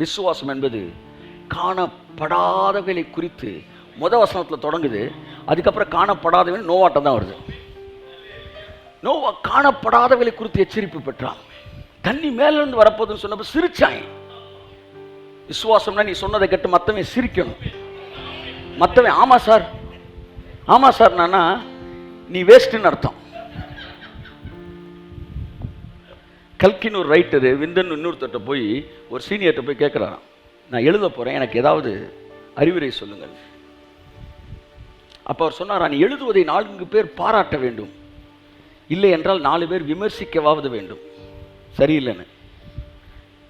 விசுவாசம் என்பது காணப்படாதவைகளை குறித்து வசனத்தில் தொடங்குது. அதுக்கப்புறம் காணப்படாதவை நோவாட்டம் தான் வருது. நோவா காணப்படாதவைகளை குறித்து எச்சரிப்பு பெற்றான். தண்ணி மேலிருந்து வரப்போதுன்னு சொன்னப்ப சிரிச்சாங்க. விசுவாசம்னா நீ சொன்னதை கேட்டு மற்றவன் சிரிக்கணும். மற்றவன் ஆமா சார் ஆமா சார் நானா நீ வேஸ்ட்னு அர்த்தம். கல்கின் ஒரு ரைட்டரு விந்தன் இன்னொருத்தட்ட போய் ஒரு சீனியர்கிட்ட போய் கேட்குறான், நான் எழுத போகிறேன், எனக்கு ஏதாவது அறிவுரை சொல்லுங்கள். அப்போ அவர் சொன்னாரா, நீ எழுதுவதை 4 பேர் பாராட்ட வேண்டும், இல்லை என்றால் 4 பேர் விமர்சிக்கவாவது வேண்டும். சரியில்லைன்னு.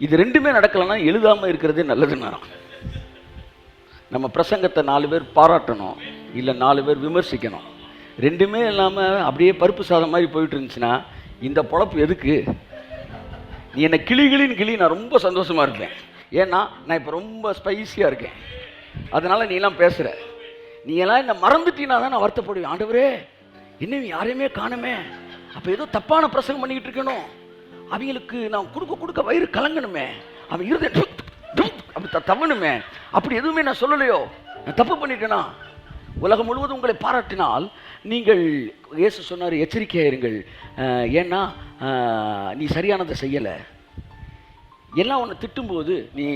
இது 2மே நடக்கலைன்னா எழுதாமல் இருக்கிறதே நல்லதுன்னா. நம்ம பிரசங்கத்தை 4 பேர் பாராட்டணும், இல்லை 4 பேர் விமர்சிக்கணும். 2மே இல்லாமல் அப்படியே பருப்பு சாதம் மாதிரி போயிட்டு இருந்துச்சுன்னா இந்த பொழப்பு எதுக்கு? நீ என்னை கிளின்னு கிளி, நான் ரொம்ப சந்தோஷமாக இருப்பேன். ஏன்னா நான் இப்போ ரொம்ப ஸ்பைஸியாக இருக்கேன், அதனால் நீ எல்லாம் பேசுகிற. நீ எல்லாம் என்னை மறந்துட்டீங்கன்னா தான் நான் வருத்தப்படுவேன். ஆண்டவரே இன்னும் யாரையுமே காணுமே, அப்போ ஏதோ தப்பான பிரசங்கம் பண்ணிக்கிட்டு இருக்கணும், அவங்களுக்கு நான் கொடுக்க வயிறு கலங்கணுமே, அவன் இருந்த அப்படி தவணுமே, அப்படி எதுவுமே நான் சொல்லலையோ, நான் தப்பு பண்ணிட்டேனா? உலகம் முழுவதும் உங்களை பாராட்டினால் நீங்கள், இயேசு சொன்னார், எச்சரிக்கையாக இருங்கள், ஏன்னா நீ சரியானதை செய்யலை. எல்லாம் ஒன்று திட்டும்போது நீ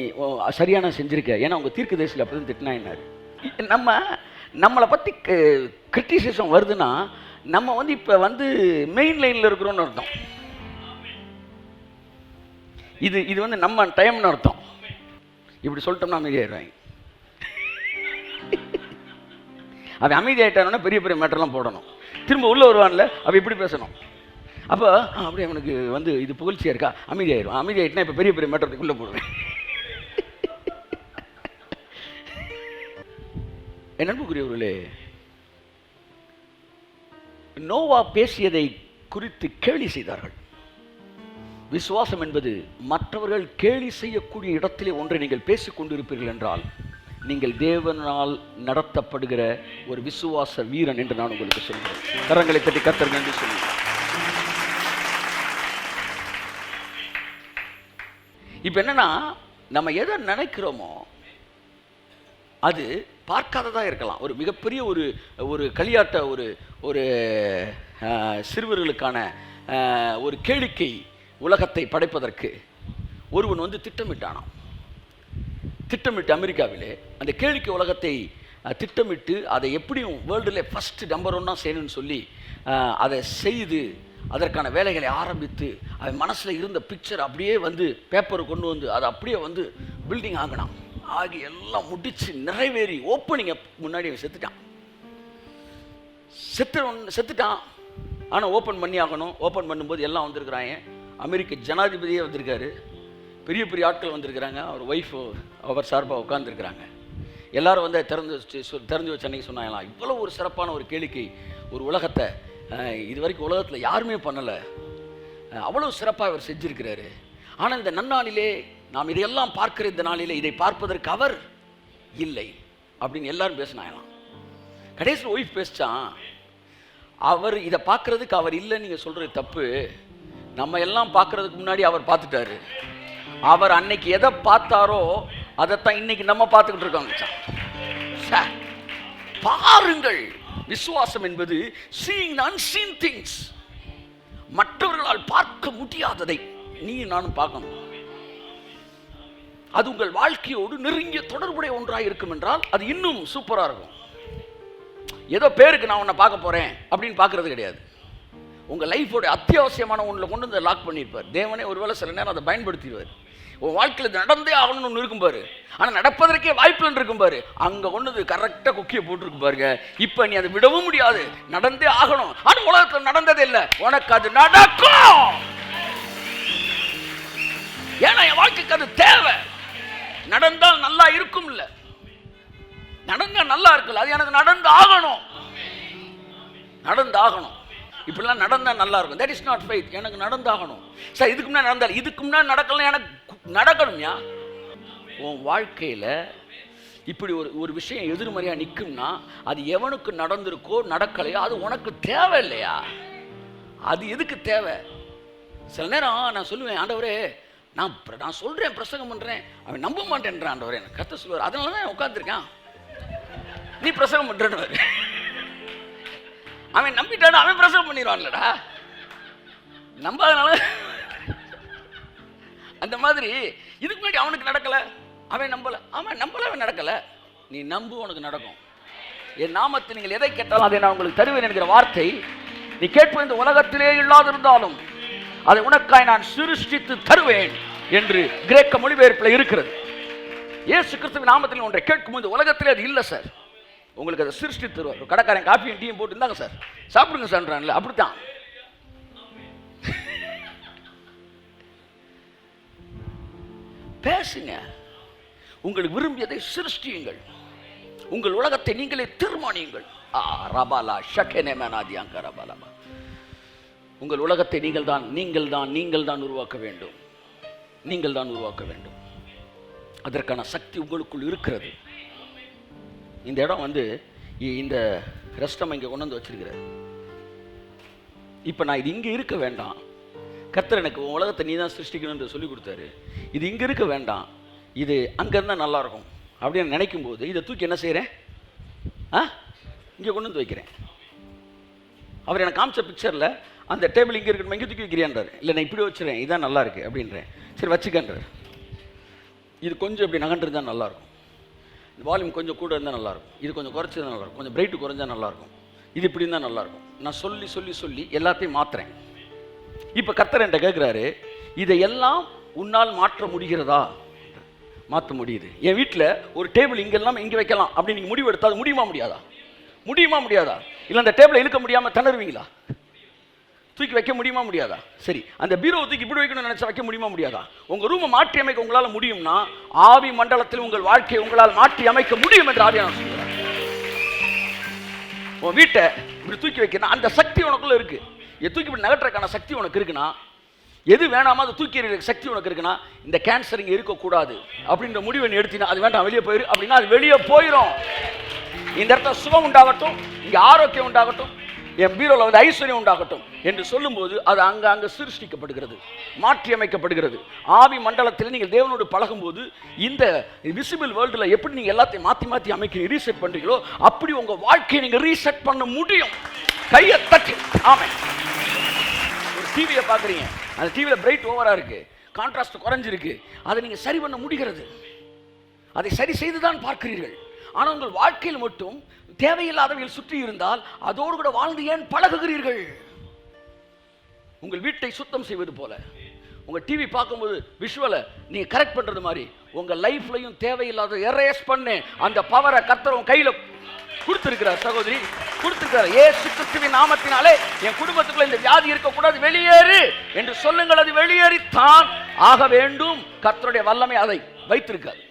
சரியான செஞ்சுருக்க, ஏன்னா உங்கள் தீர்க்கதரிசியில் அப்படி தான் திட்டினாயினார். நம்மளை பற்றி கிரிட்டிசிசம் வருதுன்னா நம்ம இப்போ மெயின் லைனில் இருக்கிறோன்னு அர்த்தம். இது நம்ம டைம்னு அர்த்தம். இப்படி சொல்லிட்டோம்னா அமைதியாயிடுவாங்க. அவன் அமைதியாயிட்டானோன்னா பெரிய பெரிய மேட்டர்லாம் போடணும், திரும்ப உள்ளே வருவான்ல அவன் இப்படி பேசணும். அப்போ அப்படி அவனுக்கு இது புகழ்ச்சியாக இருக்கா, அமைதியாயிடும். அமைதியாயிட்டுனா இப்போ பெரிய பெரிய மேட்டருக்குள்ளே போடுவேன். என் அன்புக்குரியவர்களே, நோவா பேசியதை குறித்து கேலி செய்தார்கள். விசுவாசம் என்பது மற்றவர்கள் கேலி செய்யக்கூடிய இடத்திலே ஒன்றை நீங்கள் பேசிக் கொண்டிருப்பீர்கள் என்றால் நீங்கள் தேவனால் நடத்தப்படுகிற ஒரு விசுவாச வீரன் என்று நான் உங்களுக்கு சொல்கிறேன். கரங்களை தட்டி கர்த்தர் நன்றி சொல்லுங்கள். இப்போ என்னன்னா, நம்ம எதை நினைக்கிறோமோ அது பார்க்காததாக இருக்கலாம். ஒரு மிகப்பெரிய ஒரு களியாட்ட ஒரு சிறுவர்களுக்கான ஒரு கேளிக்கை உலகத்தை படைப்பதற்கு ஒருவன் திட்டமிட்டானாம். திட்டமிட்டு அமெரிக்காவிலே அந்த கேளிக்கை உலகத்தை திட்டமிட்டு அதை எப்படியும் வேர்ல்டுல ஃபஸ்ட்டு நம்பர் 1 செய்யணும்னு சொல்லி அதை செய்து அதற்கான வேலைகளை ஆரம்பித்து அவன் மனசில் இருந்த பிக்சர் அப்படியே பேப்பரை கொண்டு அதை அப்படியே பில்டிங் ஆகினான். ஆகி எல்லாம் முடிச்சு நிறைவேறி ஓப்பனிங் முன்னாடி அவன் செத்துட்டான். ஆனால் ஓப்பன் பண்ணி ஆகணும். ஓப்பன் பண்ணும்போது எல்லாம் வந்திருக்கிறாங்க. அமெரிக்க ஜனாதிபதியே வந்திருக்காரு, பெரிய பெரிய ஆட்கள் வந்திருக்கிறாங்க, அவர் ஒய்ஃப் அவர் சார்பாக உட்காந்துருக்கிறாங்க. எல்லாரும் திறந்து வச்ச அன்னைக்கு சொன்னாங்களாம், இவ்வளோ ஒரு சிறப்பான ஒரு கேளிக்கை ஒரு உலகத்தை இது வரைக்கும் உலகத்தில் யாருமே பண்ணலை, அவ்வளோ சிறப்பாக அவர் செஞ்சுருக்கிறாரு. ஆனால் இந்த நன்னாளிலே நாம் இதையெல்லாம் பார்க்கிற இந்த நாளிலே இதை பார்ப்பதற்கு அவர் இல்லை அப்படின்னு எல்லாரும் பேசினாங்களாம். கடைசியில் ஒய்ஃப் பேசிச்சான், அவர் இதை பார்க்கறதுக்கு அவர் இல்லைன்னு நீங்கள் சொல்கிறது தப்பு, நம்ம எல்லாம் பார்க்கறதுக்கு முன்னாடி அவர் பார்த்துட்டாரு, அவர் அன்னைக்கு எதை பார்த்தாரோ அதைத்தான் இன்னைக்கு நம்ம பார்த்துக்கிட்டு இருக்கோங்க. பாருங்கள், விசுவாசம் என்பது seeing the unseen things. மற்றவர்களால் பார்க்க முடியாததை நீ நானும் பார்க்கணும். அது உங்கள் வாழ்க்கையோடு நெருங்கிய தொடர்புடைய ஒன்றாக இருக்கும் என்றால் அது இன்னும் சூப்பராக இருக்கும். ஏதோ பேருக்கு நான் உன்னை பார்க்க போகிறேன் அப்படின்னு பார்க்கறது கிடையாது. உங்கள் லைஃபோட அத்தியாவசியமான ஒன்றில் கொண்டு லாக் பண்ணியிருப்பார் தேவனே. ஒருவேளை சில நேரம் அதை பயன்படுத்திடுவார். உன் வாழ்க்கையில் இது நடந்தே ஆகணும்னு ஒன்று இருக்கும் பாரு, ஆனால் நடப்பதற்கே வாய்ப்புலன்னு இருக்கும் பாரு, அங்கே கொண்டு கரெக்டாக குக்கியை போட்டுருக்கு பாருங்க. இப்போ நீ அதை விடவும் முடியாது, நடந்தே ஆகணும். ஆனால் உலகத்தில் நடந்ததே இல்லை, உனக்கு அது நடக்கும். ஏன்னா என் வாழ்க்கைக்கு அது தேவை. நடந்தால் நல்லா இருக்கும், இல்லை நடந்தா நல்லா இருக்குல்ல, அது எனக்கு நடந்து ஆகணும். நடந்தாகணும். இப்படிலாம் நடந்தா நல்லா இருக்கும். That is not faith. எனக்கு நடந்தாகணும். சார் இதுக்கு முன்னாடி நடந்தால், இதுக்கு முன்னாடி நடக்கலாம், எனக்கு நடக்கணும்யா. உன் வாழ்க்கையில் இப்படி ஒரு விஷயம் எதிர்மறையாக நிற்கும்னா அது எவனுக்கு நடந்திருக்கோ நடக்கலையோ அது உனக்கு தேவை இல்லையா? அது எதுக்கு தேவை? சில நேரம் நான் சொல்லுவேன், ஆண்டவரே நான் சொல்கிறேன், பிரசங்கம் பண்ணுறேன், அவன் நம்ப மாட்டேன்றான் ஆண்டவரே. எனக்கு கர்த்தர் சொல்லுவார், அதனால தான் உட்காந்துருக்கான், நீ பிரசங்கம் பண்ணுறேன்னு. அவன் நம்பிட்டான், அவன் பிரசங்கம் பண்ணிடுவான்லடா, நம்பாதனால. அந்த மாதிரி இதுக்கு முன்னாடி அவனுக்கு நடக்கலை, அவன் நம்பலை, அவன் நடக்கலை. நீ நம்பு, உனக்கு நடக்கும். என் நாமத்தை நீங்கள் எதை கேட்டாலும் அதை நான் உங்களுக்கு தருவேன் என்கிற வார்த்தை நீ கேட்பது இந்த உலகத்திலே இல்லாதிருந்தாலும் அதை உனக்காய் நான் சிருஷ்டித்து தருவேன் என்று கிரேக்க மொழிபெயர்ப்பில் இருக்கிறது. இயேசு கிறிஸ்துவின் நாமத்தில் ஒன்றை கேட்கும் இந்த உலகத்திலே அது இல்லை சார், உங்களுக்கு அதை சிருஷ்டித்து தருவார். கடைக்காரன் காஃபியும் டீயும் போட்டு இருந்தாங்க சார், சாப்பிடுங்க சார்ன்றான்ல, அப்படித்தான். பேசுங்க, உங்களுக்கு விரும்பியதை சிருஷ்டியுங்கள், உங்கள் உலகத்தை நீங்களே தீர்மானியுங்கள். உங்கள் உலகத்தை நீங்கள் தான் உருவாக்க வேண்டும், நீங்கள் தான் உருவாக்க வேண்டும். அதற்கான சக்தி உங்களுக்குள் இருக்கிறது. இந்த இடம் வந்து இந்த ரெஸ்டம் இங்கே கொண்டு வந்து வச்சிருக்கிறார். இப்போ நான் இது இங்கே இருக்க வேண்டாம், கர்த்தர் எனக்கு உலகத்தை நீ தான் சிருஷ்டிக்கணும்னு சொல்லி கொடுத்தாரு, இது இங்கே இருக்க வேண்டாம், இது அங்கே இருந்தால் நல்லாயிருக்கும் அப்படின்னு நினைக்கும் போது இதை தூக்கி என்ன செய்கிறேன், இங்கே கொண்டு வந்து வைக்கிறேன். அவர் எனக்கு காமிச்ச பிக்சரில் அந்த டேபிள் இங்கே இருக்கணும், இங்கே தூக்கி வைக்கிறியான்றார். இல்லை நான் இப்படி வச்சுறேன், இதுதான் நல்லா இருக்குது அப்படின்றேன். சரி வச்சுக்கன்றார். இது கொஞ்சம் இப்படி நகண்டிருந்தால் நல்லாயிருக்கும், இந்த வால்யூம் கொஞ்சம் கூட இருந்தால் நல்லாயிருக்கும், இது கொஞ்சம் குறைச்சது நல்லாயிருக்கும், கொஞ்சம் பிரைட்டு குறைஞ்சால் நல்லாயிருக்கும், இது இப்படி இருந்தால் நல்லாயிருக்கும். நான் சொல்லி சொல்லி சொல்லி எல்லாத்தையும் மாற்றுறேன். இப்போ கர்த்தர் என்கிட்ட கேட்குறாரு, இதையெல்லாம் உன்னால் மாற்ற முடிகிறதா? மாற்ற முடியுது. என் வீட்டில் ஒரு டேபிள் இங்கெல்லாம் இங்கே வைக்கலாம் அப்படின்னு நீங்கள் முடிவு எடுத்தால் முடியுமா முடியாதா? முடியுமா முடியாதா? இல்லை அந்த டேபிளை இழுக்க முடியாமல் திணறுவீங்களா? தூக்கி வைக்க முடியுமா முடியாதா? சரி, அந்த பீரோவை தூக்கி இப்படி வைக்கணும்னு நினச்சா வைக்க முடியுமா முடியாதா? உங்கள் ரூமை மாற்றி அமைக்க உங்களால் முடியும்னா ஆவி மண்டலத்தில் உங்கள் வாழ்க்கையை உங்களால் மாற்றி அமைக்க முடியும் என்று ஆவியான சொல்கிறார். உன் வீட்டை இப்படி தூக்கி வைக்கணும், அந்த சக்தி உனக்குள்ள இருக்கு. தூக்கி இப்படி நகட்டுறதுக்கான சக்தி உனக்கு இருக்குன்னா, எது வேணாமா அதை தூக்கி எறிகிற சக்தி உனக்கு இருக்குன்னா, இந்த கேன்சர் இங்கே இருக்கக்கூடாது அப்படின்ற முடிவை நீ எடுத்தினா, அது வேண்டாம் வெளியே போயிரு அப்படின்னா அது வெளியே போயிடும். இந்த இடத்துல சுகம் உண்டாகட்டும், இங்கே ஆரோக்கியம் உண்டாகட்டும், என் பீரோவில் வந்து ஐஸ்வர்யம் உண்டாகட்டும் என்று சொல்லும்போது அது அங்கே சிருஷ்டிக்கப்படுகிறது, மாற்றி அமைக்கப்படுகிறது. ஆவி மண்டலத்தில் நீங்கள் தேவனோடு பழகும்போது இந்த விசிபிள் வேர்ல்டில் எப்படி நீங்கள் எல்லாத்தையும் மாற்றி மாற்றி அமைக்க ரீசெட் பண்ணுறீங்களோ அப்படி உங்கள் வாழ்க்கையை நீங்கள் ரீசெட் பண்ண முடியும். கையை தட்டி ஆமென். ஒரு டிவியை பார்க்குறீங்க, அந்த டிவியில் பிரைட் ஓவராக இருக்குது, கான்ட்ராஸ்ட் குறைஞ்சிருக்கு, அதை நீங்கள் சரி பண்ண முடிகிறது. அதை சரி செய்து தான் பார்க்கிறீர்கள். ஆனால் உங்கள் வாழ்க்கையில் மட்டும் தேவையில்லாதவைகள் சுற்றி இருந்தால் அதோடு கூட வாழ்ந்து ஏன் பழகுகிறீர்கள்? உங்கள் வீட்டை சுத்தம் செய்வது போல உங்கள் டிவி பார்க்கும்போது விஷுவலை நீங்கள் கரெக்ட் பண்ணுறது மாதிரி உங்கள் லைஃப்லையும் தேவையில்லாத எரேஸ் பண்ணு அந்த பவரை கர்த்தர் உன் கையில் கொடுத்திருக்கிறார். சகோதரி கொடுத்திருக்கிறார். இயேசு கிறிஸ்துவின் நாமத்தினாலே என் குடும்பத்துக்குள்ள இந்த வியாதி இருக்கக்கூடாது, வெளியேறு என்று சொல்லுங்கள். அது வெளியேறித்தான் ஆக வேண்டும். கர்த்தருடைய வல்லமை அதை வைத்திருக்காது,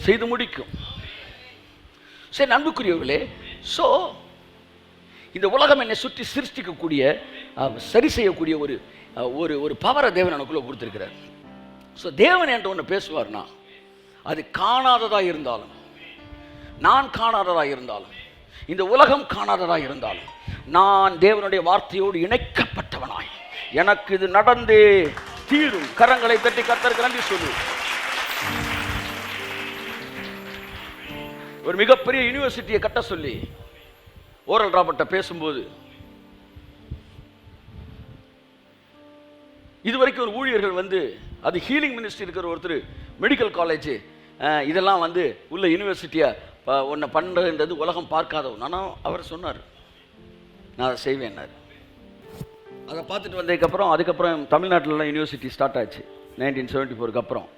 செய்து முடிக்கும். சரி அன்புக்குரியவர்களே, ஸோ இந்த உலகம் என்னை சுற்றி சிருஷ்டிக்கக்கூடிய சரி செய்யக்கூடிய ஒரு ஒரு ஒரு பவரை தேவன் எனக்குள்ளே கொடுத்துருக்கிறார். ஸோ தேவன் என்ற ஒன்று பேசுவார்னா அது காணாததாக இருந்தாலும், நான் காணாததாக இருந்தாலும், இந்த உலகம் காணாததாக இருந்தாலும், நான் தேவனுடைய வார்த்தையோடு இணைக்கப்பட்டவனாய் எனக்கு இது நடந்தே தீரும். கரங்களை தட்டி கர்த்தருக்கு நன்றி சொல்லு. ஒரு மிகப்பெரிய யூனிவர்சிட்டியை கட்ட சொல்லி ஓரல் ராபர்ட்ட பேசும்போது, இதுவரைக்கும் ஒரு ஊழியர்கள் வந்து அது ஹீலிங் மினிஸ்ட்ரி இருக்கிற ஒருத்தர் மெடிக்கல் காலேஜ் இதெல்லாம் வந்து உள்ள யூனிவர்சிட்டியை ஒன்று பண்ணுறதுன்றது உலகம் பார்க்காதவன். ஆனால் அவர் சொன்னார், நான் அதை செய்வேன்னார். அதை பார்த்துட்டு வந்ததுக்கப்புறம் அதுக்கப்புறம் தமிழ்நாட்டிலலாம் யூனிவர்சிட்டி ஸ்டார்ட் ஆச்சு 1974 அப்புறம்.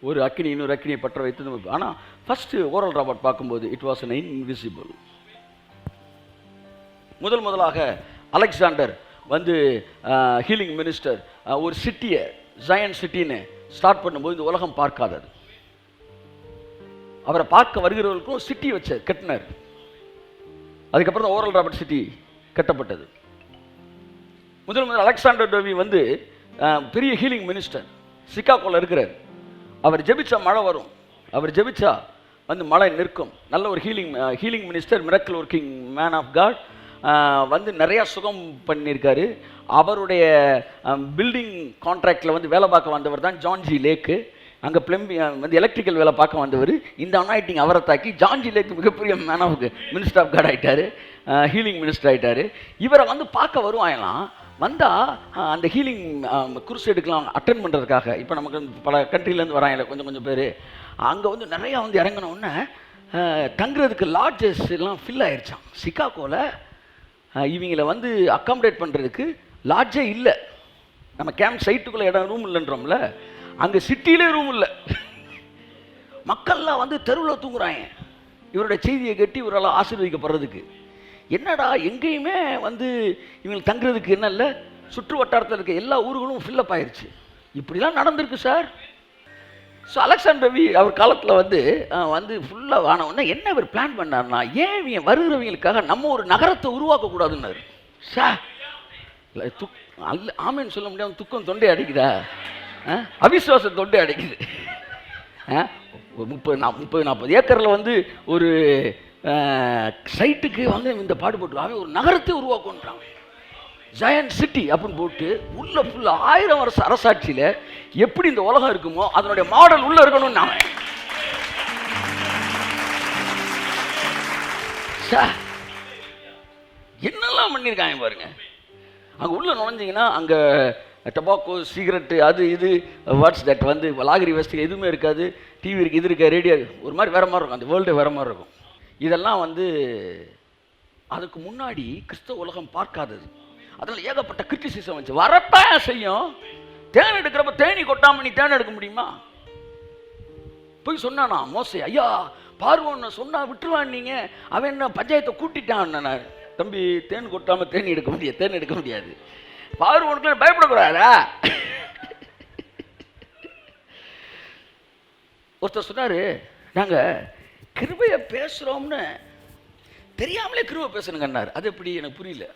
ஒரு அக்கினி இன்னொரு அக்கினியை பற்ற வைத்து. ஆனால் ஃபஸ்ட்டு ஓரல் ராபர்ட் பார்க்கும்போது இட் வாஸ் அன் இன்விசிபிள். முதலாக அலெக்சாண்டர் வந்து ஹீலிங் மினிஸ்டர் ஒரு சிட்டியை ஜயன் சிட்டின்னு ஸ்டார்ட் பண்ணும்போது இந்த உலகம் பார்க்காதது. அவரை பார்க்க வருகிறவர்களுக்கும் சிட்டி வச்ச கட்டினார். அதுக்கப்புறம் தான் ஓரல் ராபர்ட் சிட்டி கட்டப்பட்டது. முதல் அலெக்சாண்டர் டோவி வந்து பெரிய ஹீலிங் மினிஸ்டர், சிகாகோவில் இருக்கிறார். அவர் ஜெபிச்சா மழை வரும், அவர் ஜெபிச்சா வந்து மழை நிற்கும். நல்ல ஒரு healing minister, miracle working man of God. வந்து நிறையா சுகம் பண்ணியிருக்காரு. அவருடைய பில்டிங் கான்ட்ராக்டில் வந்து வேலை பார்க்க வந்தவர் தான் ஜான்ஜி லேக்கு. அங்கே வந்து எலக்ட்ரிக்கல் வேலை பார்க்க வந்தவர். இந்த அனாயிட்டிங் அவரை தாக்கி ஜான்ஜி லேக் மிகப்பெரிய man of minister of God ஆகிட்டார், ஹீலிங் மினிஸ்டர் ஆகிட்டார். இவரை வந்து பார்க்க வருவாங்களாம். வந்தால் அந்த ஹீலிங் குருசேடுக்கெலாம் அட்டன் பண்ணுறதுக்காக இப்போ நமக்கு பல கண்ட்ரிலேருந்து வராங்களே கொஞ்சம் பேர், அங்கே வந்து நிறையா வந்து இறங்கினோடனே தங்குறதுக்கு லாட்ஜஸ் எல்லாம் ஃபில் ஆயிடுச்சான். சிகாகோவில் இவங்களை வந்து அக்காமடேட் பண்ணுறதுக்கு லாட்ஜே இல்லை. நம்ம கேம்ப் சைட்டுக்குள்ளே இடம் ரூம் இல்லைன்றோம்ல, அங்கே சிட்டியிலே ரூம் இல்லை. மக்கள்லாம் வந்து தெருவில் தூங்குறாங்க இவருடைய செய்தியை கட்டி இவரெல்லாம் ஆசீர்வதிக்கப்படுறதுக்கு. என்னடா எங்கேயுமே வந்து இவங்களுக்கு தங்குறதுக்கு என்ன இல்லை, சுற்று வட்டாரத்தில் இருக்க எல்லா ஊர்களும் ஃபில்லப் ஆயிடுச்சு. இப்படிலாம் நடந்திருக்கு சார். ஸோ அலெக்சாண்டர் ரவி அவர் காலத்தில் வந்து ஃபுல்லாக ஆனவுடனே என்ன இவர் பிளான் பண்ணார்னா, ஏன் இவங்க வருகிறவங்களுக்காக நம்ம ஒரு நகரத்தை உருவாக்கக்கூடாதுன்னாரு. சார் ஆமேன்னு சொல்ல முடியாமல் துக்கம் தொண்டை அடிக்குதா, அவிசுவாசம் தொண்டை அடிக்குது. 30-40 ஏக்கரில் வந்து ஒரு சைட்டுக்கு வந்து இந்த பாடுபட்டு அவன் ஒரு நகரத்தை உருவாக்குன்றான், ஜயன்ட் சிட்டி அப்படின்னு போட்டு உள்ள ஃபுல்லாக 1000 வருஷ அரசாட்சியில் எப்படி இந்த உலகம் இருக்குமோ அதனுடைய மாடல் உள்ள இருக்கணும்னு நான் என்னெல்லாம் பண்ணியிருக்காங்க பாருங்க. அங்கே உள்ள நுழைஞ்சிங்கன்னா அங்கே டொபாக்கோ, சிகரெட்டு, அது இது வாட்ஸ் தட் வந்து லாகிரி வசதி எதுவுமே இருக்காது. டிவி இருக்குது, இது இருக்க, ரேடியோ, ஒரு மாதிரி வேறு மாதிரி இருக்கும், அந்த வேர்ல்டு வேறு மாதிரி இருக்கும். இதெல்லாம் வந்து அதுக்கு முன்னாடி கிறிஸ்தவ உலகம் பார்க்காதது. அதில் ஏகப்பட்ட கிரிட்டிசிசம் வச்சு வரத்தான் செய்யும். தேன் எடுக்கிறப்ப தேனி கொட்டாமல் நீ தேன் எடுக்க முடியுமா? போய் சொன்னானா மோசே, ஐயா பார்வோன்னு சொன்னா விட்டுருவான், நீங்கள் அவன் என்ன பஞ்சாயத்தை கூட்டிட்டான். தம்பி தேன் கொட்டாமல் தேன் எடுக்க முடியாது. பார்வோனுக்கு பயப்படக்கூடாதா? ஒருத்தர் சொன்னார், நாங்கள் கிருபையை பேசுகிறோம்னு தெரியாமலே கிருபை பேசணுங்கன்னார். அது எப்படி எனக்கு புரியல.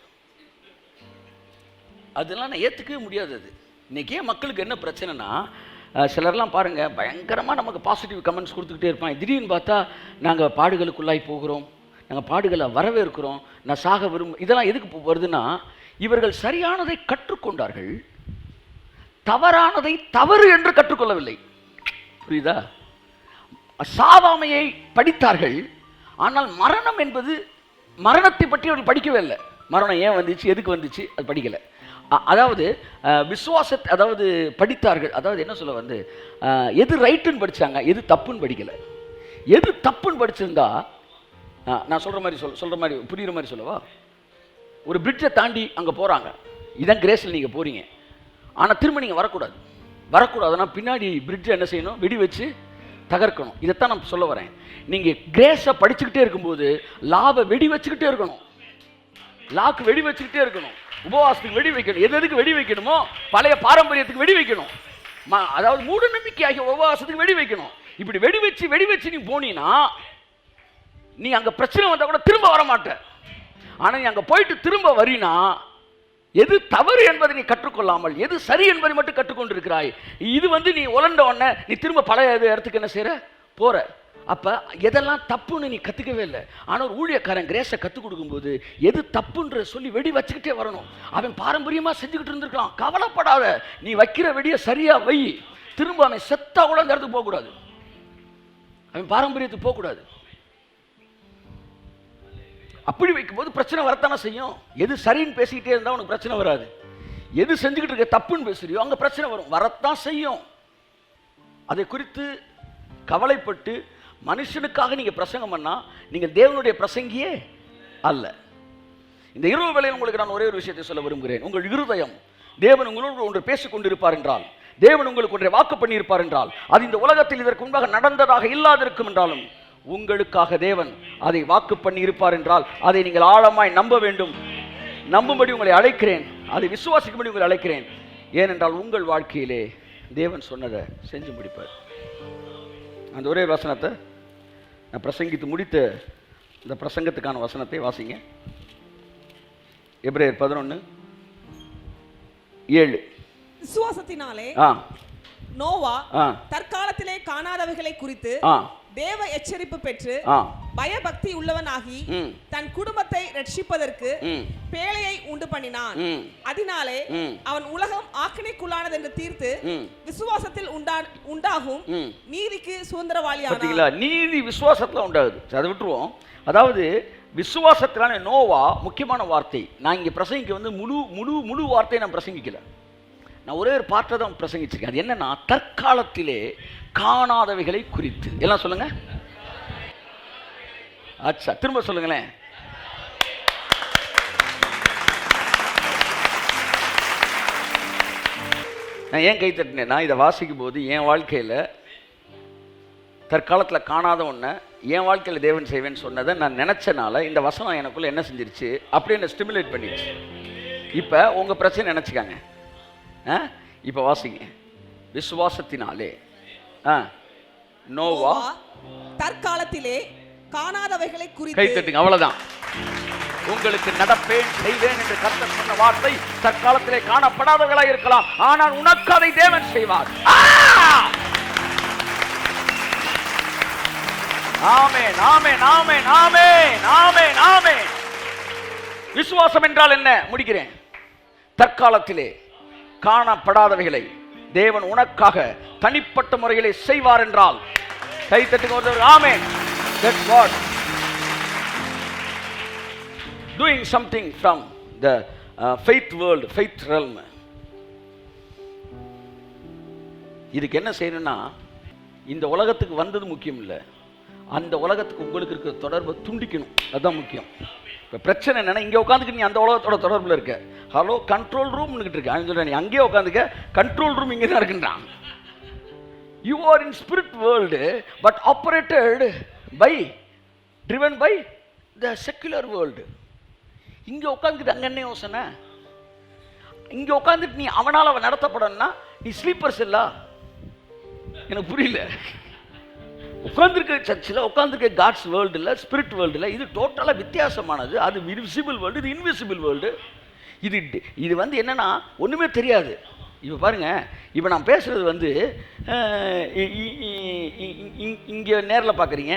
அதெல்லாம் நான் ஏற்றுக்கவே முடியாது. அது இன்றைக்கி ஏன் மக்களுக்கு என்ன பிரச்சனைனா, சிலர்லாம் பாருங்கள் பயங்கரமாக நமக்கு பாசிட்டிவ் கமெண்ட்ஸ் கொடுத்துக்கிட்டே இருப்பாங்க. திடீர்னு பார்த்தா நாங்கள் பாடுகளுக்குள்ளாய் போகிறோம், நாங்கள் பாடுகளை வரவேற்கிறோம், நான் சாக இதெல்லாம் எதுக்கு வருதுன்னா, இவர்கள் சரியானதை கற்றுக்கொண்டார்கள், தவறானதை தவறு என்று கற்றுக்கொள்ளவில்லை. புரியுதா? சாவாமையை படித்தார்கள், ஆனால் மரணம் என்பது மரணத்தை பற்றி அவர்கள் படிக்கவே இல்லை. மரணம் ஏன் வந்துச்சு, எதுக்கு வந்துச்சு, அது படிக்கலை. அதாவது விசுவாசத்தை அதாவது படித்தார்கள். அதாவது என்ன சொல்ல எது ரைட்டுன்னு படித்தாங்க, எது தப்புன்னு படிக்கலை. எது தப்புன்னு படிச்சிருந்தா, நான் சொல்கிற மாதிரி புரிகிற மாதிரி சொல்லவா? ஒரு பிரிட்ஜை தாண்டி அங்கே போகிறாங்க, இதான் கிரேஸில் நீங்கள் போகிறீங்க, ஆனால் திரும்ப நீங்கள் வரக்கூடாதுன்னா பின்னாடி பிரிட்ஜை என்ன செய்யணும், வெடி வச்சு தகர்க்கணும். இதைத்தான் நான் சொல்ல வரேன். நீங்கள் கிரேஸை படிச்சுக்கிட்டே இருக்கும்போது லாவை வெடி வச்சுக்கிட்டே இருக்கணும், லாக்கு வெடி வச்சுக்கிட்டே இருக்கணும், உபவாசத்துக்கு வெடி வைக்கணும், எதுக்கு வெடி வைக்கணுமோ பழைய பாரம்பரியத்துக்கு வெடி வைக்கணும், அதாவது மூட நம்பிக்கை ஆகிய உபவாசத்துக்கு வெடி வைக்கணும். இப்படி வெடி வச்சு நீ போனீங்கன்னா நீ அங்கே பிரச்சனை வந்தால் கூட திரும்ப வர மாட்ட. ஆனால் நீ அங்கே போயிட்டு திரும்ப வரினா எது தவறு என்பதை நீ கற்றுக்கொள்ளாமல் எது சரி என்பதை மட்டும் கற்றுக்கொண்டிருக்கிறாய். இது நீ உலண்ட உடனே நீ திரும்ப பழைய இடத்துக்கு என்ன செய்கிற போகிற. அப்போ எதெல்லாம் தப்புன்னு நீ கற்றுக்கவே இல்லை. ஆனால் ஒரு ஊழியக்காரன் கிரேஸை கற்றுக் கொடுக்கும்போது எது தப்புன்ற சொல்லி வெடி வச்சுக்கிட்டே வரணும். அவன் பாரம்பரியமாக செஞ்சுக்கிட்டு இருந்திருக்கலாம், கவலைப்படாத, நீ வைக்கிற வெடியை சரியாக வை, திரும்ப அவன் செத்தா கூட அந்த இடத்துக்கு போகக்கூடாது, அவன் பாரம்பரியத்துக்கு போகக்கூடாது. அப்படி வைக்கும்போது பிரச்சனை வரத்தானே செய்யும். எது சரின்னு பேசிக்கிட்டே இருந்தால் உனக்கு பிரச்சனை வராது. எது செஞ்சுக்கிட்டு இருக்க தப்புன்னு பேசுறியோ அங்கே பிரச்சனை வரத்தான் செய்யும். அதை குறித்து கவலைப்பட்டு மனுஷனுக்காக நீங்கள் பிரசங்கம் பண்ணால் நீங்கள் தேவனுடைய பிரசங்கியே அல்ல. இந்த இரவு வேளையில் உங்களுக்கு நான் ஒரே ஒரு விஷயத்தை சொல்ல விரும்புகிறேன். உங்கள் இருதயம் தேவன் உங்களோடு ஒன்று பேசிக்கொண்டிருப்பார் என்றால், தேவன் உங்களுக்கு ஒன்றை வாக்கு பண்ணியிருப்பார் என்றால், அது இந்த உலகத்தில் இதற்கு முன்பாக நடந்ததாக இல்லாதிருக்கும் என்றாலும் உங்களுக்காக தேவன் அதை வாக்கு பண்ணி இருப்பார் என்றால் அதை நீங்கள் ஆழமாய் நம்ப வேண்டும். நம்பும்படி உங்களை அழைக்கிறேன், அதை விசுவாசிக்கும்படி உங்களை அழைக்கிறேன். ஏனென்றால் உங்கள் வாழ்க்கையிலே தேவன் சொன்னதை செஞ்சு முடிப்பார். அந்த ஒரே வசனத்தை நான் பிரசங்கித்து முடித்த இந்த பிரசங்கத்துக்கான வசனத்தை வாசிங்க. எபிரேயர் 11:7. விசுவாசத்தினாலே நோவா தற்காலத்திலே காணாதவைகளை குறித்து தேவ எச்சரிப்பு பெற்று பயபக்தி உள்ளவனாகி தன் குடும்பத்தை ரட்சிப்பதற்கு பேழையை உண்டு பண்ணினான். அதனாலே அவன் உலகம் ஆக்கினைக்குள்ளானது என்று தீர்த்து விசுவாசத்தில் உண்டாகும் நீதிக்கு சுதந்திரவாளியானான். நீதி விசுவாசத்துல உண்டாகுது. அதை விட்டுருவோம். அதாவது விசுவாசத்திலான நோவா முக்கியமான வார்த்தை. நான் இங்கே பிரசங்கிக்க வந்து முழு வார்த்தையை நான் பிரசங்கிக்கல. நான் ஒரே ஒரு பார்ட்டை தான் பிரசங்கிச்சிருக்கேன். அது என்னன்னா, தற்காலத்திலே காணாதவைகளை குறித்து. எல்லாம் சொல்லுங்க. அச்சா, திரும்ப சொல்லுங்களேன். நான் ஏன் கை தட்டினேன்னா, இதை வாசிக்கும் போது என் வாழ்க்கையில் தற்காலத்தில் காணாத ஒன்றை என் வாழ்க்கையில் தேவன் செய்வேன்னு சொன்னதை நான் நினச்சனால இந்த வசனம் எனக்குள்ளே என்ன செஞ்சிருச்சு, அப்படியே என்ன ஸ்டிமுலேட் பண்ணிடுச்சு. இப்போ உங்கள் பிரச்சனை நினச்சிக்காங்க. இப்போ வாசிங்க. விசுவாசத்தினாலே நோவா தற்காலத்திலே காணாதவைகளை குறித்து. கை தட்டுங்க. அவ்வளவுதான். உங்களுக்கு நடப்பேன் செய்வேன் என்று கர்த்தர் சொன்ன வார்த்தை தற்காலத்திலே காணப்படாதவர்களாக இருக்கலாம், ஆனால் உனக்கு அதை தேவன் செய்வார். ஆமென், ஆமென், ஆமென், ஆமென், ஆமென், ஆமென். விசுவாசம் என்றால் என்ன? முடிக்கிறேன். தற்காலத்திலே காணப்படாதவைகளை தேவன் உனக்காக தனிப்பட்ட முறைகளை செய்வார் என்றால் கை தட்டுங்க. ஆமென். That's God doing something from the faith world, faith realm. இதுக்கு என்ன செய்யணும்னா, இந்த உலகத்துக்கு வந்தது முக்கியம் இல்லை, அந்த உலகத்துக்கு உங்களுக்கு இருக்கிற தொடர்பை துண்டிக்கணும். அதுதான் முக்கியம். இப்போ பிரச்சனை என்னன்னா, இங்கே உட்காந்துக்கு நீ அந்த உலகத்தோட தொடர்பில் இருக்க. ஹலோ, கண்ட்ரோல் ரூம்னுக்கிட்டு இருக்க. அவன் சொல்கிறேன், நீ அங்கேயே உட்காந்துக்க, கண்ட்ரோல் ரூம் இங்கே தான் இருக்குன்றான். You are in spirit world but operated by, driven by the secular world. இங்கே உட்காந்துக்கிட்டு அங்கே என்ன யோசனை? இங்கே உட்காந்துட்டு நீ அவனால் அவன் நடத்தப்படணும்னா நீ ஸ்லீப்பர்ஸ் இல்ல? எனக்கு புரியல. உட்காந்துருக்க சர்ச்சில் உட்காந்துருக்க காட்ஸ் வேர்ல்டு இல்லை, ஸ்பிரிட் வேர்ல்டு இல்லை. இது டோட்டலாக வித்தியாசமானது. அது விசிபிள் வேர்ல்டு, இது இன்விசிபிள் வேர்ல்டு. இது வந்து என்னன்னா ஒன்றுமே தெரியாது. இப்போ பாருங்கள், இப்போ நான் பேசுகிறது வந்து இங்கே நேரில் பார்க்குறீங்க,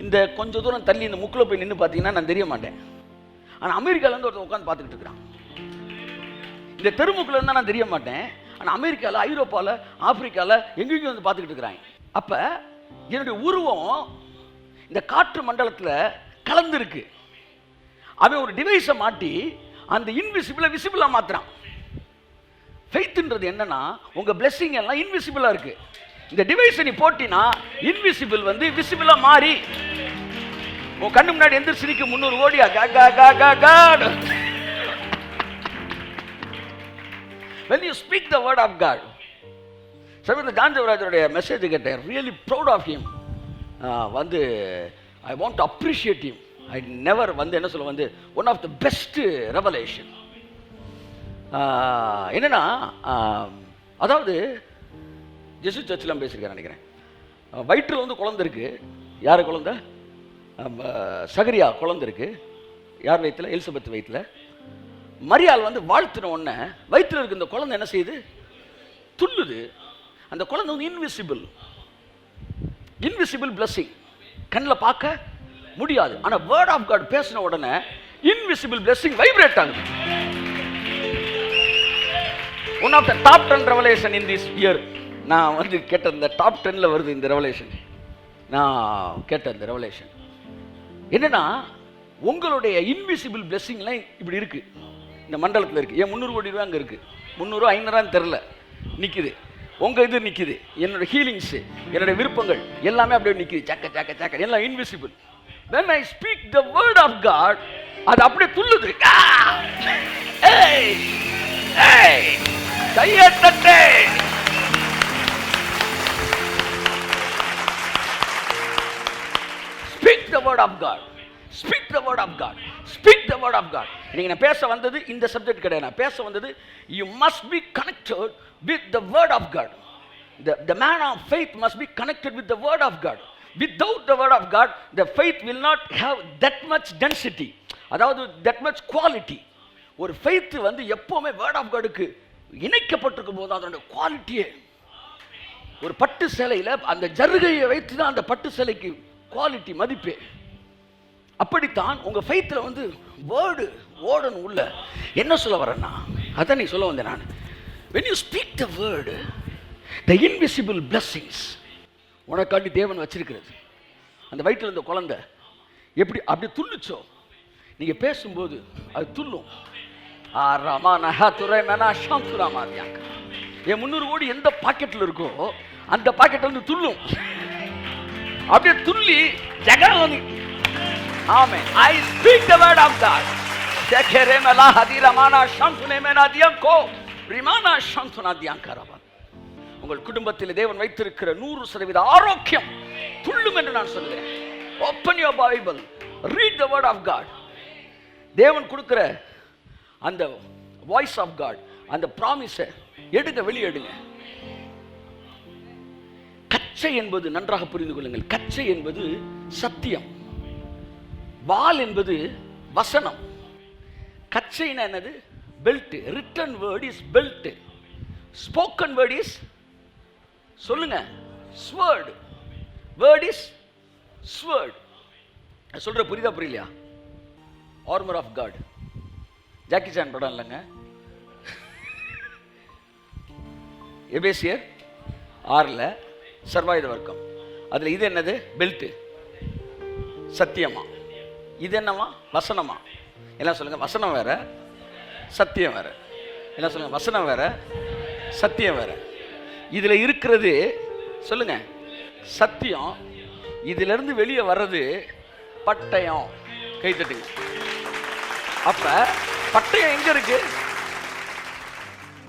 இந்த கொஞ்சம் தூரம் தள்ளி இந்த முக்கில் போய் நின்று பார்த்தீங்கன்னா நான் தெரிய மாட்டேன். ஆனால் அமெரிக்காவிலேருந்து ஒருத்தர் உட்காந்து பார்த்துக்கிட்டு இருக்கிறான். இந்த தெருமுக்கில் இருந்தால் நான் தெரிய மாட்டேன். ஆனால் அமெரிக்காவில், ஐரோப்பாவில், ஆப்பிரிக்காவில் எங்கெங்கேயும் வந்து பார்த்துக்கிட்டு இருக்கிறாங்க. அப்போ என்னுடைய உருவம் இந்த காற்று மண்டலத்தில் கலந்துருக்கு. அவன் ஒரு டிவைஸை மாட்டி அந்த இன்விசிபிளை விசிபிளாக மாற்றுறான். ஃபெய்த்ன்றது என்னன்னா, உங்க பிளெஸிங் எல்லாம் இன்விசிபிளா இருக்கு. இந்த டிவைஸை நீ போட்டினா இன்விசிபிள் வந்து விசிபிளா மாறி உன் கண்ணு முன்னாடி எந்திரிச்சு நிற்கும் 300 கோடியா God. When you speak the word of God, சமீபத்தில் ஜான் ஜெயராஜருடைய மெசேஜ் கேட்டேன். Really proud of him. வந்து I want to appreciate him. I never வந்து என்ன சொல்ல வந்து one of the best revelation. என்னன்னா, அதாவது ஜெசு சர்ச்சில் பேசியிருக்கேன் நினைக்கிறேன். வயிற்றில் வந்து குழந்தை இருக்கு. யார் குழந்தை? சகரியா குழந்தை இருக்கு. யார் வயிற்றில்? எலிசபெத் வயிற்றில். மரியாள் வந்து வாழ்த்தின உடனே வயிற்றில் இருக்கு இந்த குழந்தை என்ன செய்யுது? துள்ளுது. அந்த குழந்தை வந்து இன்விசிபிள் பிளஸிங், கண்ணில் பார்க்க முடியாது. ஆனால் வேர்ட் ஆஃப் காட் பேசின உடனே இன்விசிபிள் பிளஸிங் வைப்ரேட் ஆகுது. One of the top 10 revelation in this year. நான் வந்து கேட்ட இந்த டாப் 10ல் வருது இந்த ரெவலேஷன். நான் கேட்ட இந்த ரெவலேஷன் என்னன்னா, உங்களுடைய இன்விசிபிள் பிளெஸிங்லாம் இப்படி இருக்கு, இந்த மண்டலத்தில் இருக்கு. ஏன் 300 கோடி ரூபா அங்கே இருக்கு, 300 500 தெரில, நிற்குது. உங்கள் இது நிற்குது. என்னோட ஹீலிங்ஸு, என்னோட விருப்பங்கள் எல்லாமே அப்படியே நிற்குது. சக்க சக்க சக்க எல்லாம் invisible. when I speak the word of God, அது அப்படியே துள்ளுது. கையத்தட்டே. Speak the word of God. Speak the word of God. Speak the word of God. நீங்க நான் பேச வந்தது இந்த சப்ஜெக்ட் கிடையாது. நான் பேச வந்தது you must be connected with the word of God. The man of faith must be connected with the word of God. Without the word of God, the faith will not have that much density. அதாவது that much quality. ஒரு faith வந்து எப்பவுமே word of Godக்கு இணைக்கப்பட்டிருக்கும் போது அதோட குவாலிட்டியே, ஒரு பட்டு சேலையில் அந்த ஜருகையை வைத்து தான் அந்த பட்டு சேலைக்கு குவாலிட்டி மதிப்பே. அப்படித்தான் உங்க ஃபெய்த்ல வந்து வேர்டு ஓடணும் உள்ள. என்ன சொல்ல வரேன்னா, அதான் நீ சொல்ல வந்தேன் நான். when you speak the word, the invisible blessings உனக்காண்டி தேவன் வச்சிருக்கிறது. அந்த வயிற்றில் இருந்த குழந்தை எப்படி அப்படி துள்ளுச்சோ, நீங்க பேசும்போது அது துள்ளும். என் 300 கோடி எந்த பாக்கெட்ல இருக்கோ அந்த பாக்கெட்ல இருந்து துள்ளும். அப்படியே துள்ளி ஜெகரவனி. ஆமென். I speak the word of God. ஜெகரமலா ஹதிரமானா ஷம்சுனேமனா தியங்கோ ரிமானா ஷம்சுனா தியங்கரவ. உங்கள் குடும்பத்தில் தேவன் வைத்திருக்கிற 100% ஆரோக்கியம் துள்ளும் என்று நான் சொல்கிறேன். Open your Bible, read the word of God. தேவன் கொடுக்கிற அந்த வாய்ஸ் ஆஃப் காட், அந்த ப்ராமிஸை எடுங்க, வெளியெடுங்க. கச்சை என்பது நன்றாக புரிந்து கொள்ளுங்கள். கச்சை என்பது சத்தியம், வால் என்பது வசனம். கச்சைனா என்னது? Belt. Written word is belt. Spoken word is, சொல்லுங்க, ஸ்வர்ட். Word is sword. சொல்ற புரியுதா புரியலையா? Armour of God. Jackie Chan படம் இல்லைங்க, எபேசியர் 6ல் சர்வாயுத வர்க்கம். அதில் இது என்னது? பெல்ட்டு. சத்தியமா? இது என்னமா? வசனமா? எல்லாம் சொல்லுங்க. வசனம் வேற, சத்தியம் வேற. எல்லாம் சொல்லுங்க. வசனம் வேற, சத்தியம் வேற. இதில் இருக்கிறது சொல்லுங்க சத்தியம். இதிலிருந்து வெளியே வர்றது பட்டயம். கை தட்டுங்க. அப்ப பட்டயம் எங்க இருக்கு?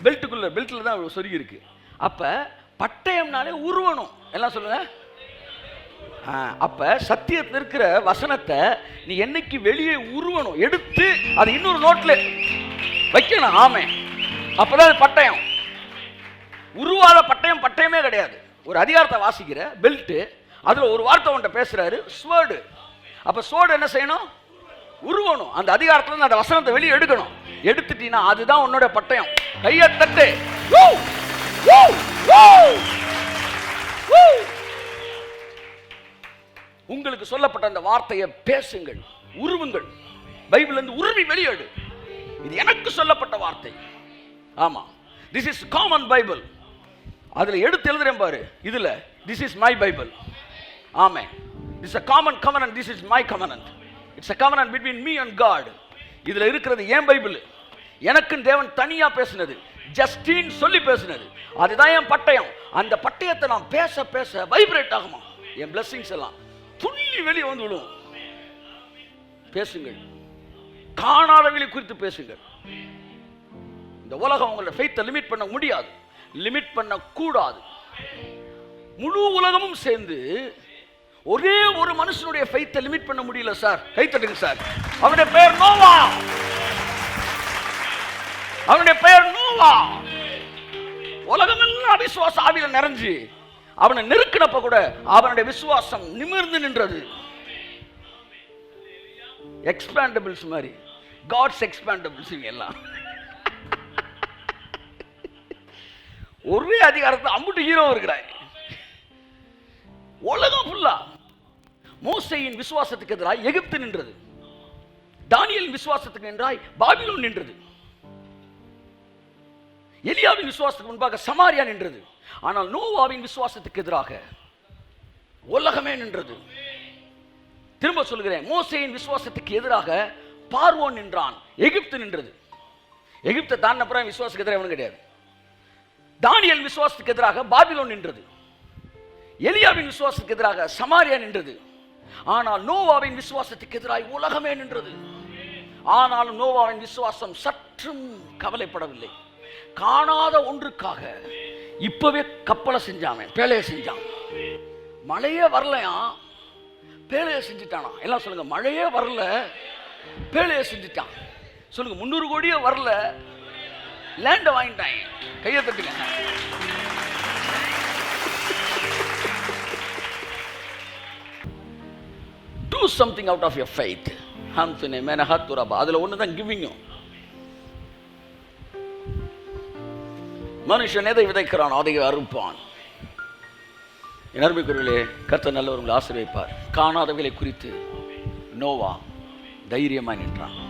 பெல்ட்டுக்குள்ள. பெல்ட்ல தான் சொருகி இருக்கு. அப்ப பட்டயம்னாலே உருவணும். எல்லாம் சொல்லுங்க. அப்ப சத்தியத்தில் இருக்கிற வசனத்தை நீ என்னைக்கு வெளியே உருவணும், எடுத்து அது இன்னொரு நோட்ல வைக்கணும். ஆமே, அப்பதான் அது பட்டயம். உருவாத பட்டயம் பட்டயமே கிடையாது. ஒரு அதிகாரத்தை வாசிக்கிற பெல்ட், அதுல ஒரு வார்த்தை உன்ட்ட பேசுறாரு, ஸ்வர்டு. அப்ப ஸ்வர்டு என்ன செய்யணும்? உருவணும். அந்த அதிகாரத்துல அந்த வசனத்தை வெளியே எடுக்கணும். எடுத்துட்டீங்கன்னா அதுதான் உன்னோட பட்டயம். கையை தட்டு. உங்களுக்கு சொல்லப்பட்ட அந்த வார்த்தையை பேசுங்கள், உருவுங்கள். பைபிள் இருந்து உருவி வெளியேடு. இது எனக்கு சொல்லப்பட்ட வார்த்தை. ஆமா, திஸ் இஸ் காமன் பைபிள். அதுல எடுத்து எழுதுறேன் பாரு. இதுல this is my Bible. Amen. This is a common covenant. This is my covenant. It's a covenant between me and God. இதுல இருக்கிறது என் பைபிள். எனக்கு தேவன் தனியா பேசினது, ஜஸ்டின் சொல்லி பேசினது. அதுதான் என் பட்டயம். அந்த பட்டயத்தை நான் பேச பேச வைப்ரேட் ஆகுமா, என் பிளஸிங்ஸ் எல்லாம் துள்ளி வெளியே வந்து விடும். பேசுங்கள், காணாதவளை குறித்து பேசுங்கள். இந்த உலகம் உங்களோட ஃபெய்த்தை லிமிட் பண்ண முடியாது, லிமிட் பண்ண கூடாது. முழு உலகமும் சேர்ந்து ஒரே ஒரு மனுஷனுடைய ஃபெய்த்தை லிமிட் பண்ண முடியல சார். கை தட்டுங்க சார். அவனுடைய பெயர் நோவா. அவனுடைய பெயர் நோவா. உலகமெல்லாம் விசுவாச ஆவியில நிறைஞ்சு அவனை நெருக்கினப்ப கூட அவனுடைய விசுவாசம் நிமிர்ந்து நின்றது. எக்ஸ்பேண்டபிள்ஸ் மாதிரி, காட்ஸ் எக்ஸ்பேண்டபிள்ஸ் எல்லாம் ஒரே அதிகாரத்தை அம்புட்டு ஹீரோ இருக்கிறாய். உலகம் ஃபுல்லா மோசேயின் விசுவாசத்துக்கு எதிராய் எகிப்து நின்றது. தானியேலின் விசுவாசத்துக்கு எதிராய் பாபிலோன் நின்றது. எலியாவின் விசுவாசத்துக்கு முன்பாக சமாரியா நின்றது. ஆனால் நோவாவின் விசுவாசத்துக்கு எதிராக உலகமே நின்றது. திரும்ப சொல்கிறேன், மோசேயின் விசுவாசத்துக்கு எதிராக பார்வோன் நின்றான், எகிப்து நின்றது. எகிப்தை தாண்டின அப்புறம் விசுவாசத்துக்கு எதிராக எவனும் கிடையாது. தானியேல் விசுவாசத்துக்கு எதிராக பாபிலோன் நின்றது. எலியாவின் விசுவாசத்துக்கு எதிராக சமாரியா நின்றது. ஆனால் நோவாவின் விசுவாசத்துக்கு எதிராக உலகமே நின்றது. ஆனாலும் நோவாவின் விசுவாசம் சற்றும் கவலைப்படவில்லை. காணாத ஒன்றுக்காக இப்பவே கப்பலை செஞ்சான், பேழையை செஞ்சான். மழையே வரலையா, பேழையை செஞ்சுட்டானா. எல்லாம் சொல்லுங்க, மழையே வரல, பேழையை செஞ்சுட்டான். சொல்லுங்க, 300 கோடியே வரல, லேண்ட வாங்கிட்டாங்க. கையை தட்டுங்க. Do something out of your faith. ஹம்துனே மேனஹத்துரபா. அதுல ஒண்ணுதான் கிவிங்கும். மனுஷன் எதை விதைக்கிறான் அதை அறுப்பான். என் அருமைக்குரியவர்களே, கர்த்தர் நல்லவர் உங்களை ஆசீர்வதிப்பார். காணாதவைகளை குறித்து நோவா தைரியமாக நின்றான்.